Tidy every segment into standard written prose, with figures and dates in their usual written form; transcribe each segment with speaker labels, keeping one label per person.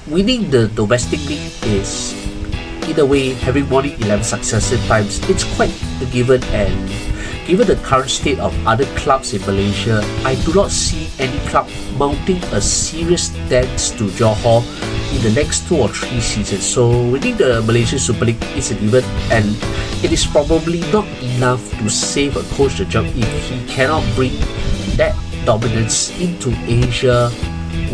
Speaker 1: winning the domestic league is, in a way, having won it 11 successive times. It's quite a given, and given the current state of other clubs in Malaysia, I do not see any club mounting a serious dance to Johor in the next 2 or 3 seasons. So winning the Malaysian Super League is a given, and it is probably not enough to save a coach the job if he cannot bring that dominance into Asia,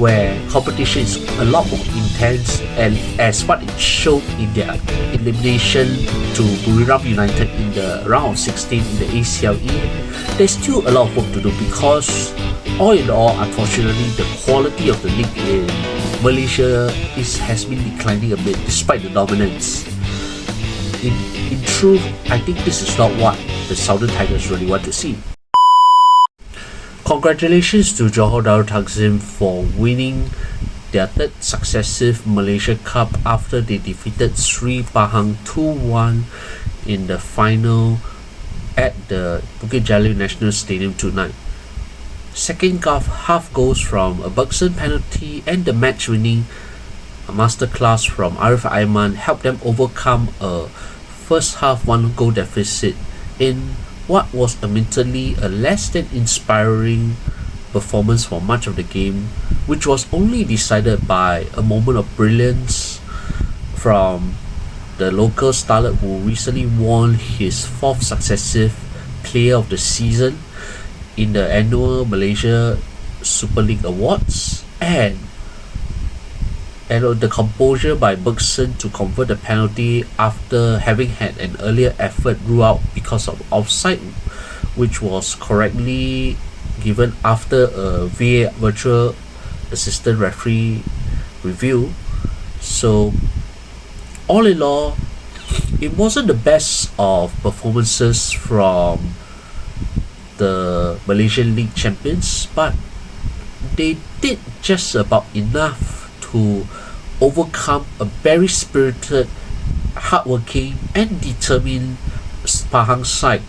Speaker 1: where competition is a lot more intense, and as what it showed in their elimination to Buriram United in the round of 16 in the ACLE, there's still a lot of work to do, because all in all, unfortunately, the quality of the league in Malaysia has been declining a bit despite the dominance. In truth, I think this is not what the Southern Tigers really want to see. Congratulations to Johor Darul Takzim for winning their 3rd successive Malaysia Cup after they defeated Sri Pahang 2-1 in the final at the Bukit Jalil National Stadium tonight. Second half goals from a Bergson penalty and the match-winning masterclass from Arif Aiman helped them overcome a first half 1-goal deficit in what was admittedly a less than inspiring performance for much of the game, which was only decided by a moment of brilliance from the local starlet who recently won his 4th successive Player of the Season in the annual Malaysia Super League Awards, and the composure by Bergson to convert the penalty after having had an earlier effort ruled out because of offside, which was correctly given after a VAR virtual assistant referee review. So all in all, it wasn't the best of performances from the Malaysian League champions, but they did just about enough to overcome a very spirited, hardworking and determined Pahang side,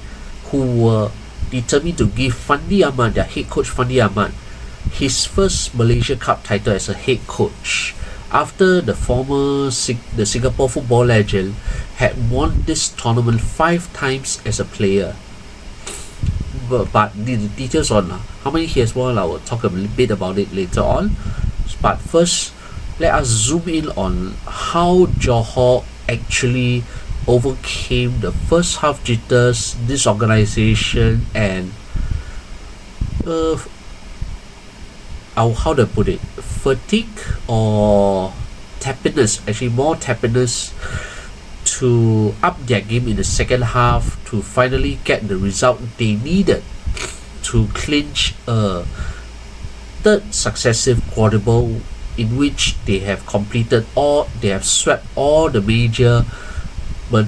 Speaker 1: who were determined to give Fandi Ahmad, their head coach Fandi Ahmad, his first Malaysia Cup title as a head coach, after the Singapore football legend had won this tournament 5 times as a player. But the details on how many he has won, I will talk a bit about it later on. But first, let us zoom in on how Johor actually overcame the first half jitters, disorganization, and how to put it, fatigue or tepidness, actually more tepidness, to up their game in the second half to finally get the result they needed to clinch a 3rd successive quadruple, in which they have swept all the major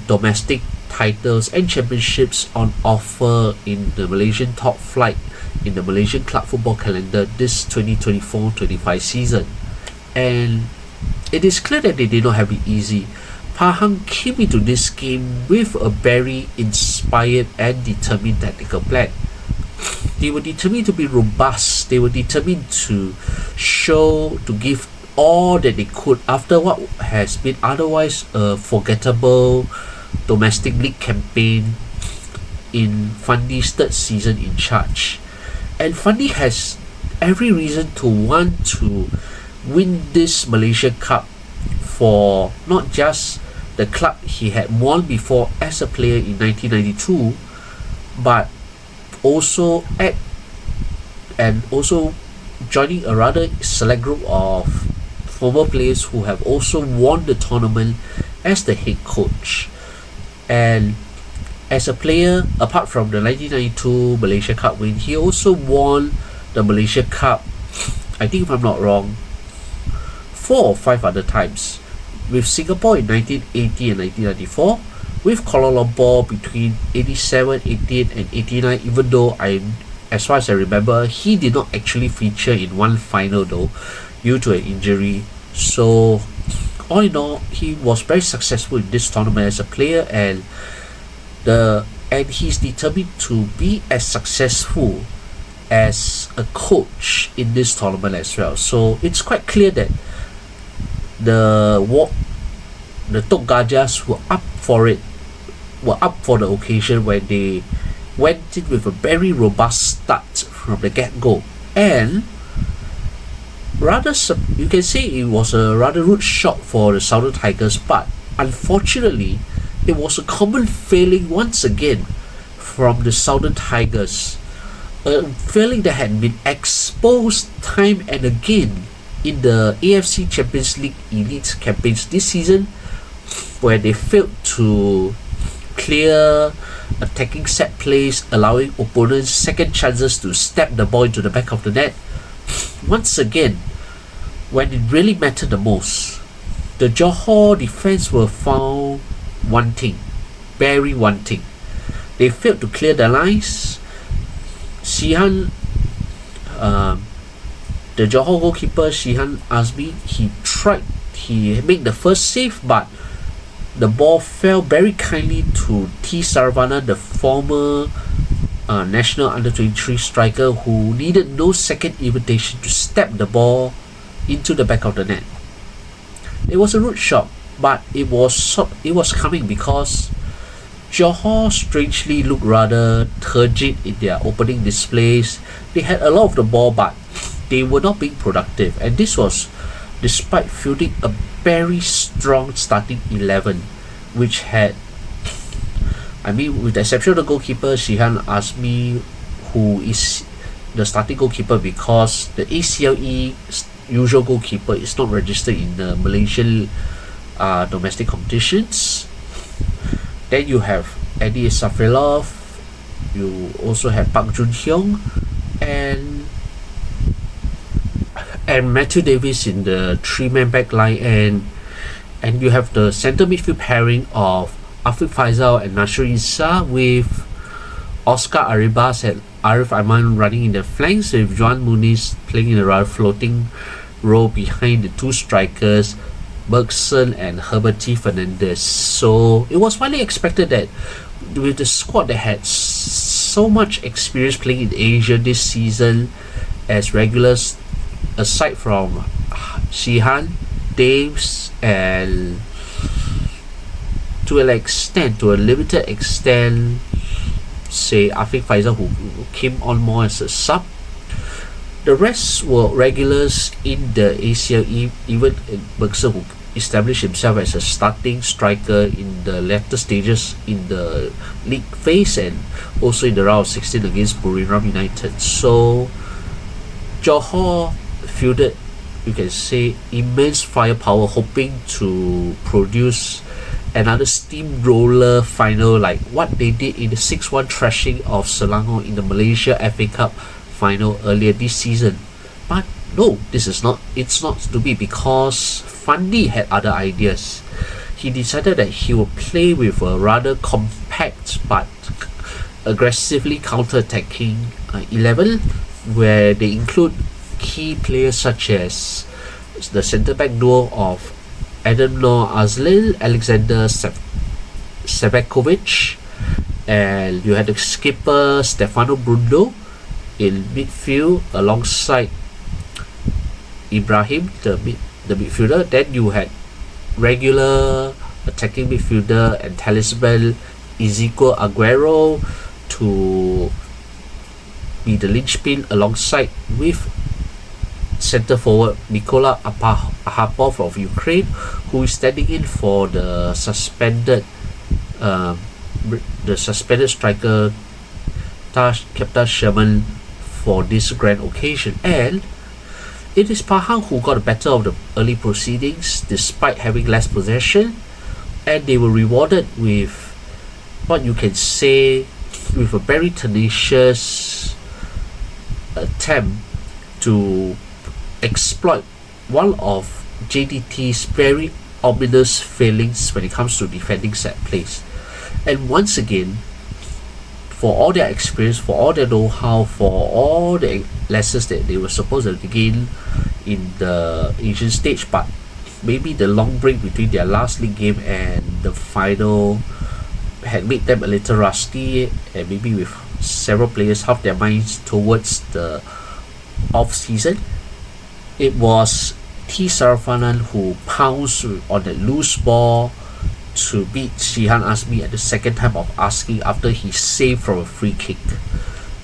Speaker 1: domestic titles and championships on offer in the Malaysian top flight in the Malaysian club football calendar this 2024-25 season. And it is clear that they did not have it easy. Pahang came into this game with a very inspired and determined tactical plan. They were determined to be robust. They were determined to give all that they could after what has been otherwise a forgettable domestic league campaign in Fandi's 3rd season in charge. And Fandi has every reason to want to win this Malaysia Cup for not just the club he had won before as a player in 1992, but also joining a rather select group of former players who have also won the tournament as the head coach. And as a player, apart from the 1992 Malaysia Cup win, he also won the Malaysia Cup, I think if I'm not wrong, 4 or 5 other times, with Singapore in 1980 and 1994, with Kuala Lumpur between 87, 88 and 89, even though as far as I remember, he did not actually feature in one final though, due to an injury. So all in all, he was very successful in this tournament as a player, and he's determined to be as successful as a coach in this tournament as well. So it's quite clear that the Tok Gajahs were up for it, were up for the occasion when they went in with a very robust start from the get-go. And you can say it was a rather rude shock for the Southern Tigers, but unfortunately, it was a common failing once again from the Southern Tigers. A failing that had been exposed time and again in the AFC Champions League elite campaigns this season, where they failed to clear attacking set plays, allowing opponents second chances to step the ball into the back of the net. Once again, when it really mattered the most, the Johor defense were found wanting, very wanting. They failed to clear the lines. Shihan, the Johor goalkeeper Shihan Azmi, he made the first save, but the ball fell very kindly to T. Saravana, the former national under-23 striker, who needed no second invitation to step the ball into the back of the net. It was a rude shock, but it was coming because Johor strangely looked rather turgid in their opening displays. They had a lot of the ball, but they were not being productive, and this was despite fielding a very strong starting 11, which had, with the exception of the goalkeeper Shihan Azmi, who is the starting goalkeeper because the ACLE usual goalkeeper is not registered in the Malaysian domestic competitions. Then you have Eddie Safrilov, you also have Park Jun Hyung, and Matthew Davis in the three-man back line, and you have the centre midfield pairing of Afiq Faisal and Nasir Isa, with Oscar Arribas and Arif Aiman running in the flanks, with Juan Muniz playing in a rather floating role behind the two strikers, Bergson and Herbert T. Fernandez. So it was widely expected that with the squad that had so much experience playing in Asia this season as regulars, aside from Shihan, Daves, and to a limited extent, say Afiq Faisal, who came on more as a sub. The rest were regulars in the ACL, even Bergson, who established himself as a starting striker in the latter stages in the league phase and also in the round of 16 against Buriram United. So Johor fielded, you can say, immense firepower, hoping to produce another steamroller final like what they did in the 6-1 thrashing of Selangor in the Malaysia FA Cup final earlier this season. But no, it's not to be, because Fandi had other ideas. He decided that he would play with a rather compact but aggressively counter-attacking 11, where they include key players such as the centre-back duo of Adam Noor Azlil, Alexander Sevekovic, and you had the skipper Stefano Brundo in midfield alongside Ibrahim, the midfielder. Then you had regular attacking midfielder and talisman Ezequiel Aguero to be the linchpin, alongside with centre forward Nikola Ahapov of Ukraine, who is standing in for the suspended striker Captain Sherman for this grand occasion. And it is Pahang who got the better of the early proceedings despite having less possession, and they were rewarded with what you can say with a very tenacious attempt to exploit one of JDT's very ominous failings when it comes to defending set plays. And once again, for all their experience, for all their know-how, for all the lessons that they were supposed to gain in the Asian stage, but maybe the long break between their last league game and the final had made them a little rusty, and maybe with several players half their minds towards the off season. It was T. Saravanan who pounced on that loose ball to beat Shihan Azmi at the second time of asking after he saved from a free kick.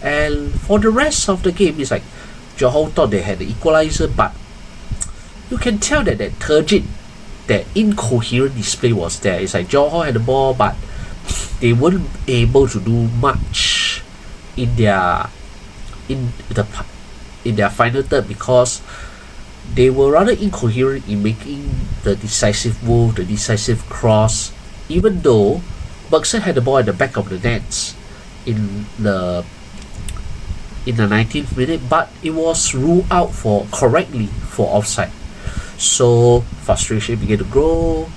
Speaker 1: And for the rest of the game, it's like Johor thought they had the equalizer, but you can tell that that turgid, that incoherent display was there. It's like Johor had the ball, but they weren't able to do much in their final third because they were rather incoherent in making the decisive move, the decisive cross, even though Bergson had the ball at the back of the nets in the 19th minute, but it was ruled out correctly for offside. So frustration began to grow.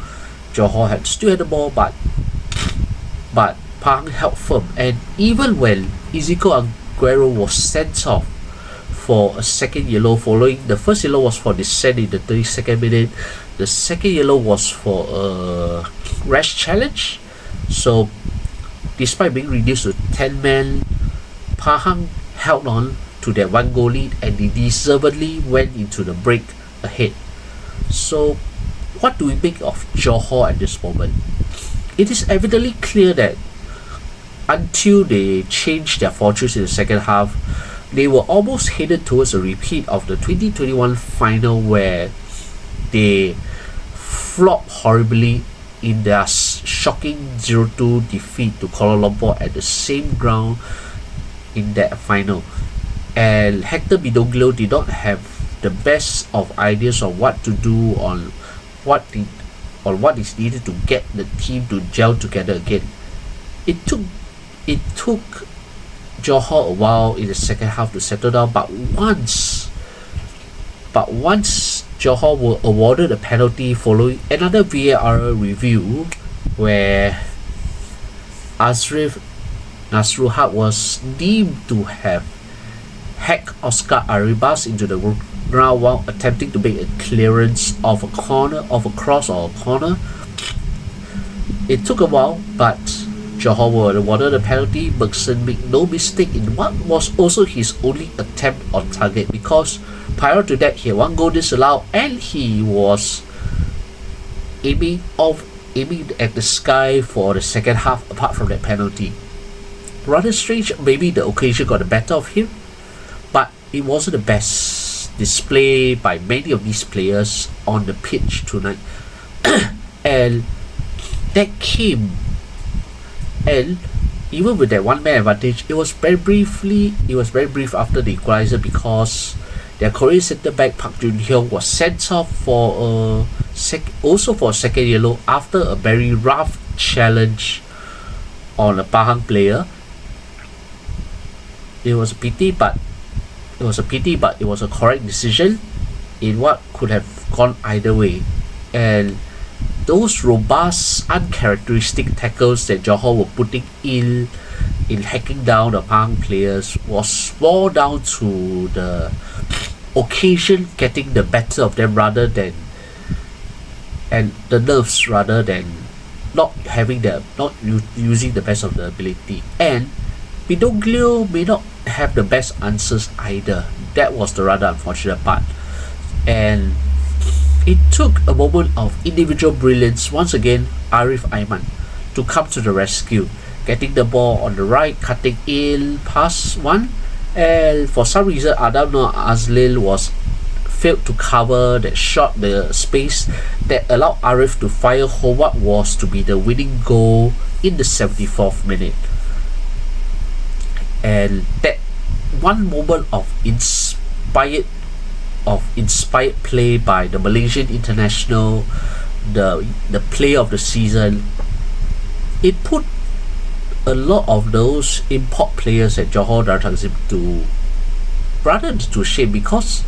Speaker 1: Johor still had the ball, but Pahang held firm, and even when Ezekiel Aguero was sent off for a second yellow, following the first yellow was for dissent in the 32nd minute, the second yellow was for a rash challenge. So despite being reduced to 10 men, Pahang held on to their one goal lead and they deservedly went into the break ahead. So what do we make of Johor at this moment? It is evidently clear that until they changed their fortunes in the second half, they were almost headed towards a repeat of the 2021 final where they flopped horribly in their shocking 0-2 defeat to Kuala Lumpur at the same ground in that final. And Hector Bidoglio did not have the best of ideas on what to do on what is needed to get the team to gel together again. It took Johor a while in the second half to settle down, but once Johor were awarded a penalty following another VAR review where Ashraf Nasruhat was deemed to have hacked Oscar Arribas into the ground while attempting to make a clearance of a cross or a corner. It took a while, but Johor were awarded a penalty. Bergson made no mistake in what was also his only attempt on target, because prior to that he had one goal disallowed and he was aiming at the sky for the second half apart from that penalty. Rather strange, maybe the occasion got the better of him, but it wasn't the best display by many of these players on the pitch tonight. And that came, and even with that one man advantage, it was very brief after the equalizer, because their Korean centre back Park Jun Hyung was sent off for a second yellow after a very rough challenge on a Pahang player. It was a pity, but it was a correct decision in what could have gone either way. And those robust, uncharacteristic tackles that Johor were putting in hacking down the Pahang players was more down to the occasion getting the better of them and the nerves rather than not using the best of the ability. And Bidoglio may not have the best answers either. That was the rather unfortunate part. And it took a moment of individual brilliance, once again Arif Aiman, to come to the rescue, getting the ball on the right, cutting in past one, and for some reason Adam Noor Azlil failed to cover that shot, the space that allowed Arif to fire home what was to be the winning goal in the 74th minute. And that one moment of inspired play by the Malaysian international, the play of the season, it put a lot of those import players at Johor Darul Takzim to shame, because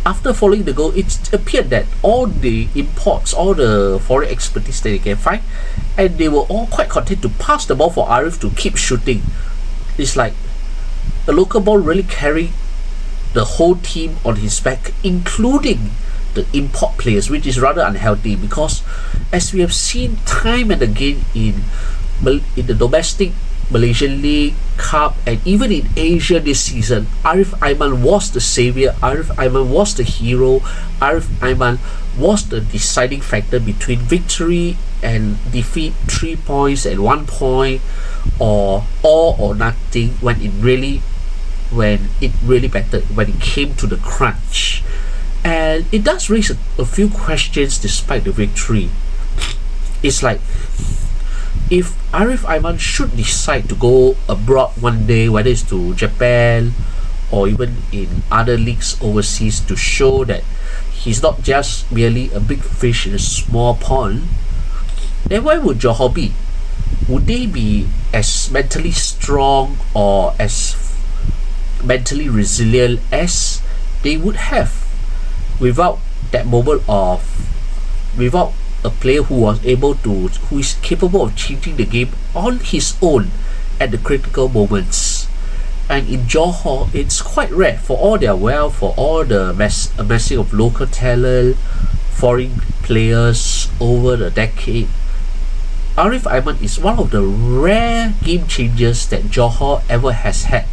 Speaker 1: after following the goal, it appeared that all the imports, all the foreign expertise that they can find, and they were all quite content to pass the ball for Arif to keep shooting. It's like the local ball really carried the whole team on his back, including the import players, which is rather unhealthy, because as we have seen time and again in the domestic Malaysian League, Cup, and even in Asia this season, Arif Aiman was the savior, Arif Aiman was the hero, Arif Aiman was the deciding factor between victory and defeat, 3 points and 1 point, or all or nothing when it really mattered, when it came to the crunch. And it does raise a few questions despite the victory. It's like, if Arif Aiman should decide to go abroad one day, whether it's to Japan or even in other leagues overseas, to show that he's not just merely a big fish in a small pond, then where would Johor be? Would they be as mentally strong or as mentally resilient as they would have without that moment of, without a player who is capable of changing the game on his own at the critical moments? And in Johor, it's quite rare, for all their wealth, for all the amassing of local talent, foreign players over the decade. Arif Aiman is one of the rare game changers that Johor ever has had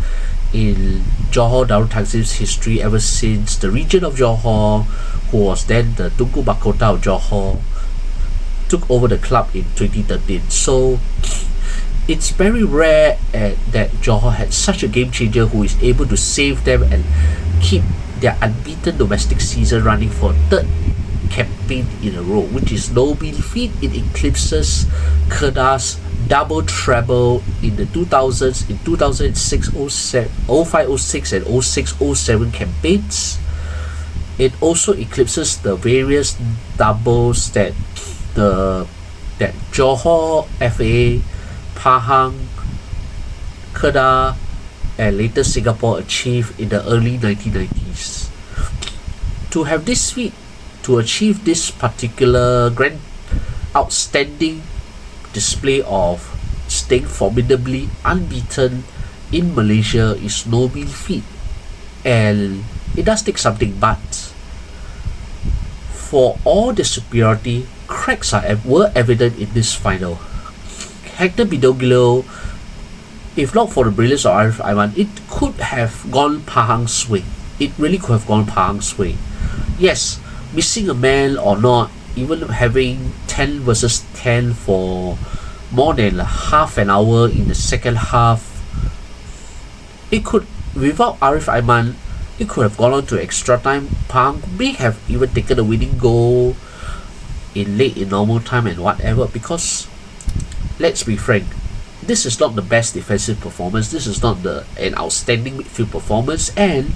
Speaker 1: in Johor Darul Takzim's history, ever since the region of Johor, who was then the Tunku Mahkota of Johor, took over the club in 2013. So it's very rare that Johor had such a game changer who is able to save them and keep their unbeaten domestic season running for a third campaign in a row, which is no mean feat. It eclipses Keda's double treble in the 2000s, in 2006, 05, 06 and 06, 07 campaigns. It also eclipses the various doubles that Johor, FA, Pahang, Kedah, and later Singapore achieved in the early 1990s. To have this feat, to achieve this particular grand, outstanding display of staying formidably unbeaten in Malaysia is no mean feat, and it does take something. But for all the superiority, cracks were evident in this final. Hector Bidogilo, if not for the brilliance of Arif Aiman, it could have gone Pahang's way. It really could have gone Pahang's way. Yes, missing a man or not, even having 10 versus 10 for more than half an hour in the second half, it could, without Arif Aiman, it could have gone on to extra time. Pahang may have even taken a winning goal in normal time and whatever, because let's be frank, this is not the best defensive performance, this is not an outstanding midfield performance, and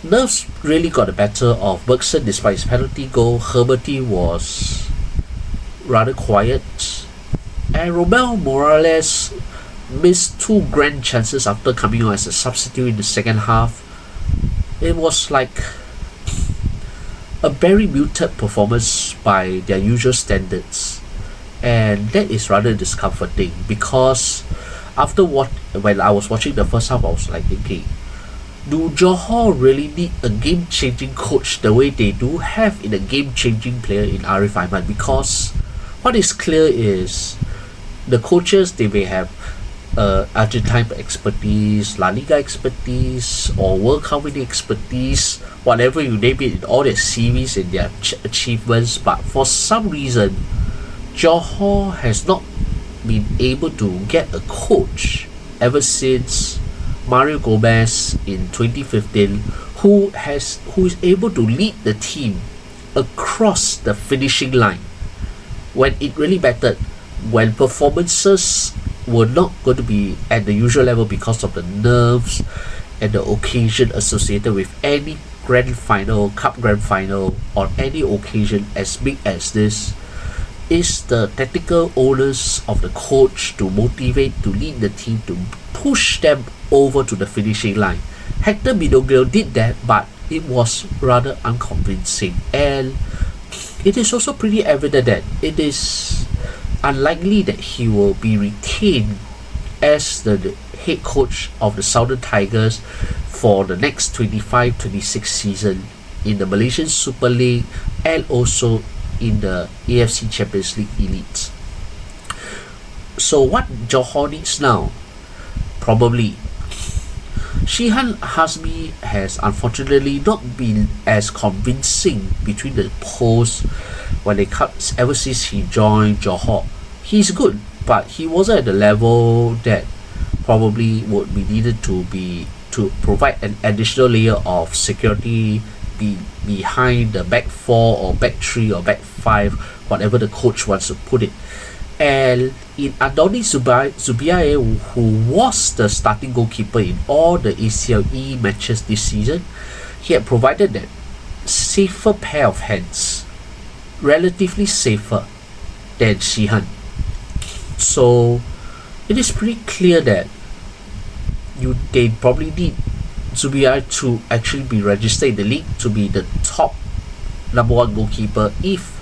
Speaker 1: nerves really got the better of Bergson despite his penalty goal. Herberty was rather quiet, and Romel Morales missed 2 grand chances after coming on as a substitute in the second half. It was like a very muted performance by their usual standards, and that is rather discomforting, because when I was watching the first half, I was like thinking, do Johor really need a game-changing coach the way they do have in a game-changing player in Arif Aiman? Because what is clear is the coaches, they may have Argentine expertise, La Liga expertise, or World Cup winning expertise, whatever you name it, in all their series and their achievements, but for some reason Johor has not been able to get a coach ever since Mario Gomez in 2015, who is able to lead the team across the finishing line when it really mattered, when performances were not going to be at the usual level because of the nerves and the occasion associated with any grand final, cup grand final, or any occasion as big as this. Is the tactical onus of the coach to motivate, to lead the team, to push them over to the finishing line. Hector Bidogil did that, but it was rather unconvincing, and it is also pretty evident that it is unlikely that he will be retained as the head coach of the Southern Tigers for the next 25-26 season in the Malaysian Super League and also in the AFC Champions League Elite. So So what Johor needs now, probably, Shihan Hazmi has unfortunately not been as convincing between the polls when it comes ever since he joined Johor. He's good, but he wasn't at the level that probably would be needed to provide an additional layer of security behind the back four or back three or back five, whatever the coach wants to put it. And in Andoni Zubiaye, who was the starting goalkeeper in all the ACLE matches this season, he had provided that safer pair of hands, relatively safer than Shihan. So it is pretty clear that they probably need Zubiaye to actually be registered in the league to be the top number one goalkeeper if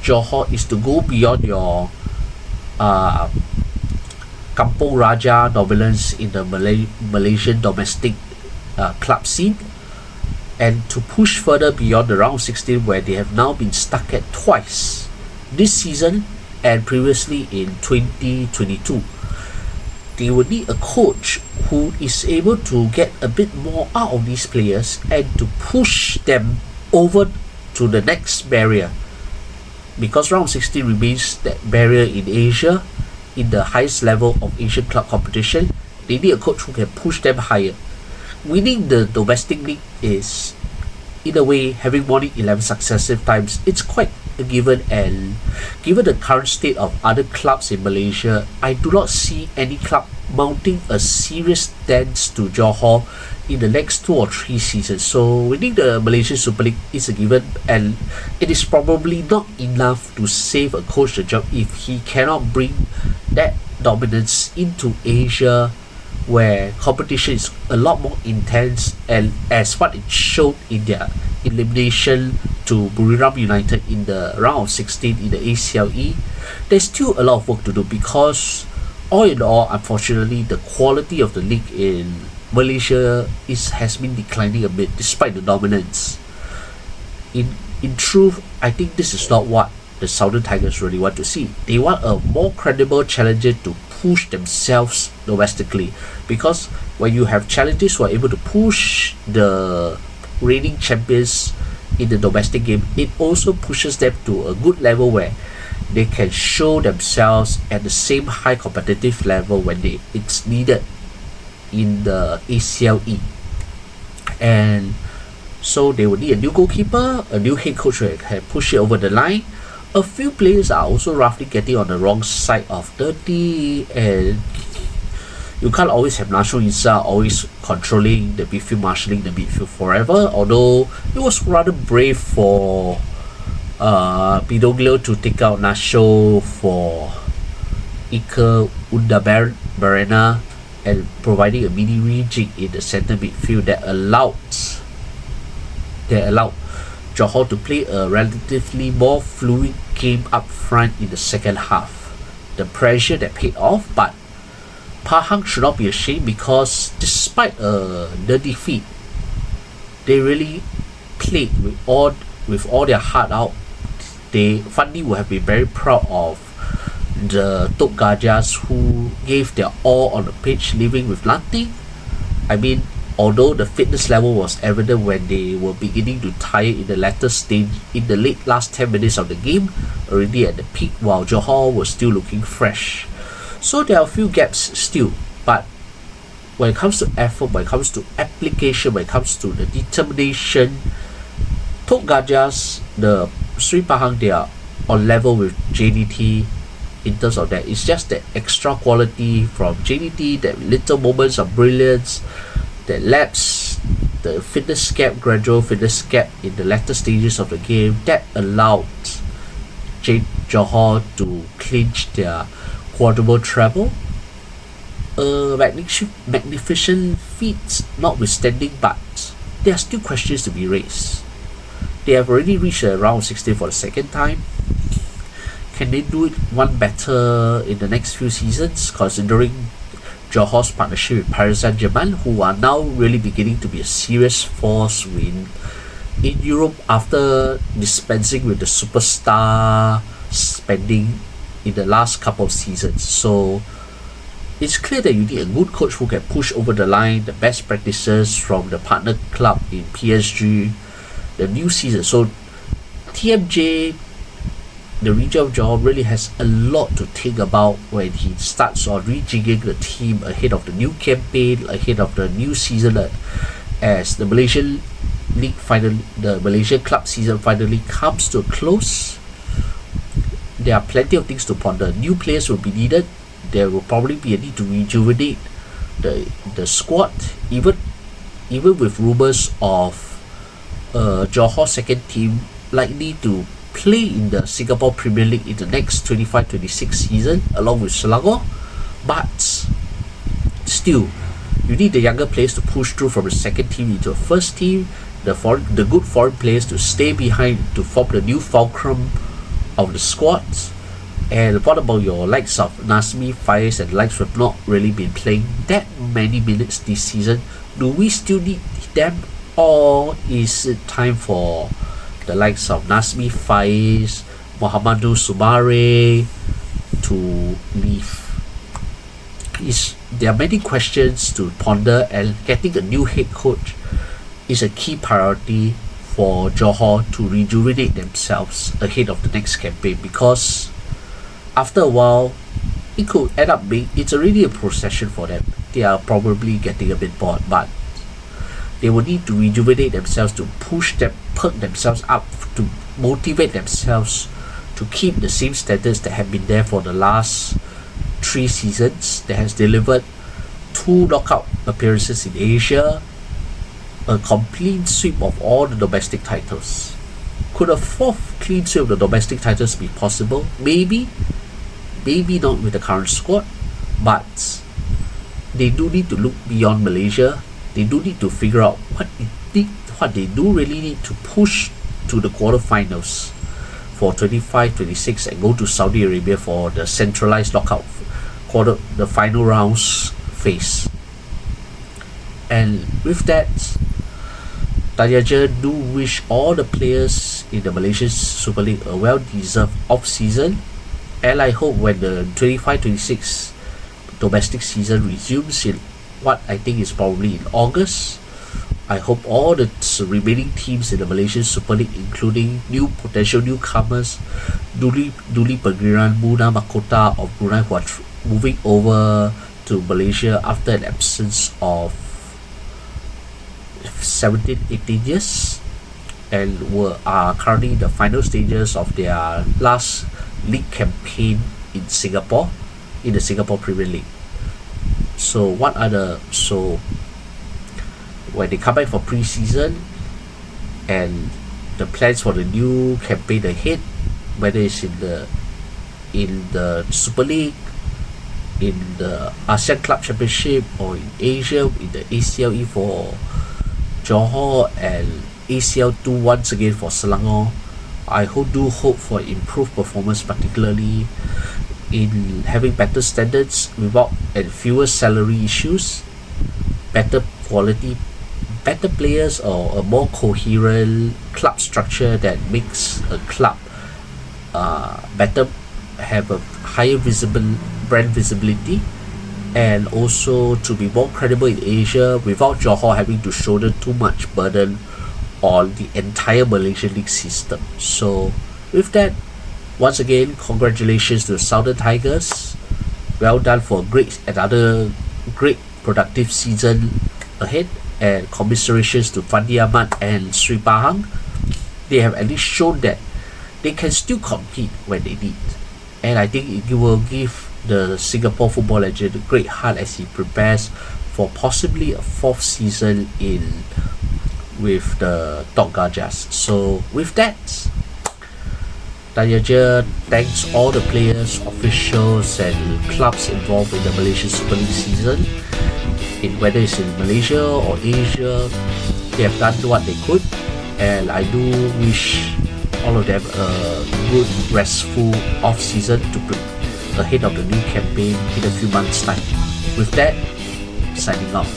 Speaker 1: Johor is to go beyond your Kampong Raja dominance in the Malaysian domestic club scene, and to push further beyond the round of 16 where they have now been stuck at twice this season and previously in 2022. They would need a coach who is able to get a bit more out of these players and to push them over to the next barrier, because round 16 remains that barrier in Asia, in the highest level of Asian club competition. They need a coach who can push them higher. Winning the domestic league is, in a way, having won it 11 successive times. It's quite a given, and given the current state of other clubs in Malaysia, I do not see any club mounting a serious dance to Johor in the next 2 or 3 seasons. So winning the Malaysian Super League is a given, and it is probably not enough to save a coach the job if he cannot bring that dominance into Asia, where competition is a lot more intense, and as what it showed in their elimination to Buriram United in the round of 16 in the ACLE. There's still a lot of work to do, because all in all, unfortunately, the quality of the league in Malaysia has been declining a bit despite the dominance. In truth, I think this is not what the Southern Tigers really want to see. They want a more credible challenger to push themselves domestically, because when you have challengers who are able to push the reigning champions in the domestic game, it also pushes them to a good level where they can show themselves at the same high competitive level when it's needed in the ACLE. And so they will need a new goalkeeper, a new head coach who can push it over the line. A few players are also roughly getting on the wrong side of 30, and you can't always have Nasho Isa always controlling the midfield, marshalling the midfield forever, although it was rather brave for Pidoglio to take out Nasho for Ike Barena and providing a mini rejig in the centre midfield that allowed Johor to play a relatively more fluid game up front in the second half. The pressure that paid off, but Pahang should not be ashamed, because despite the defeat, they really played with all their heart out. Fandi will have been very proud of the Tok Gajahs who gave their all on the pitch, leaving with nothing. I mean, although the fitness level was evident when they were beginning to tire in the latter stage, in the late last 10 minutes of the game, already at the peak, while Johor was still looking fresh. So there are a few gaps still, but when it comes to effort, when it comes to application, when it comes to the determination, Tok Gajahs, the Sri Pahang, they are on level with JDT in terms of that. It's just that extra quality from JDT, that little moments of brilliance, that lapse, the gradual fitness gap in the latter stages of the game, that allowed Johor to clinch their quadruple treble. Magnificent feats notwithstanding, but there are still questions to be raised. They have already reached the round 16 for the second time. Can they do it one better in the next few seasons, considering Johor's partnership with Paris Saint-Germain, who are now really beginning to be a serious force in Europe after dispensing with the superstar spending in the last couple of seasons. So it's clear that you need a good coach who can push over the line the best practices from the partner club in PSG, the new season. So TMJ, the regional job, really has a lot to think about when he starts on rejigging the team ahead of the new campaign, ahead of the new season, as the Malaysian League finally, the Malaysia Club season finally comes to a close. There are plenty of things to ponder. New players will be needed. There will probably be a need to rejuvenate the squad, even with rumours of Johor second team likely to play in the Singapore Premier League in the next 25-26 season along with Selangor. But still, you need the younger players to push through from the second team into the first team, the good foreign players to stay behind to form the new fulcrum of the squad. And what about your likes of Nazmi, Faiz and likes who have not really been playing that many minutes this season? Do we still need them, or is it time for the likes of Nazmi, Faiz, Mohamadu Sumare to leave? There are many questions to ponder, and getting a new head coach is a key priority for Johor to rejuvenate themselves ahead of the next campaign, because after a while it could end up being, it's already a procession for them. They are probably getting a bit bored, but they will need to rejuvenate themselves, to perk themselves up, to motivate themselves to keep the same standards that have been there for the last 3 seasons, that has delivered 2 knockout appearances in Asia, a complete sweep of all the domestic titles. Could a 4th clean sweep of the domestic titles be possible? Maybe not with the current squad, but they do need to look beyond Malaysia. They do need to figure out what they do really need to push to the quarterfinals for 25-26 and go to Saudi Arabia for the centralized knockout the final rounds phase. And with that, Tanya do wish all the players in the Malaysian Super League a well-deserved off-season, and I hope when the 25-26 domestic season resumes in what I think is probably in August, I hope all the remaining teams in the Malaysian Super League, including potential newcomers, Duri Pengakhiran, Muna Mahkota of Brunei, who are moving over to Malaysia after an absence of 17-18 years, and are currently in the final stages of their last league campaign in Singapore, in the Singapore Premier League. So when they come back for pre-season and the plans for the new campaign ahead, whether it's in the Super League, in the ASEAN Club Championship, or in Asia, in the ACLE for Johor and ACL2 once again for Selangor, I do hope for improved performance, particularly in having better standards without and fewer salary issues, better quality, better players, or a more coherent club structure that makes a club better, have a higher brand visibility, and also to be more credible in Asia without Johor having to shoulder too much burden on the entire Malaysian league system. So with that, once again, congratulations to the Southern Tigers. Well done for another great productive season ahead, and commiserations to Fandi Ahmad and Sri Pahang. They have at least shown that they can still compete when they need, and I think it will give the Singapore football legend a great heart as he prepares for possibly a 4th season with the Tok Gajahs. So with that, Tanya thanks all the players, officials and clubs involved in the Malaysian Super League season. Whether it's in Malaysia or Asia, they have done what they could, and I do wish all of them a good, restful off-season ahead of the new campaign in a few months' time. With that, signing off.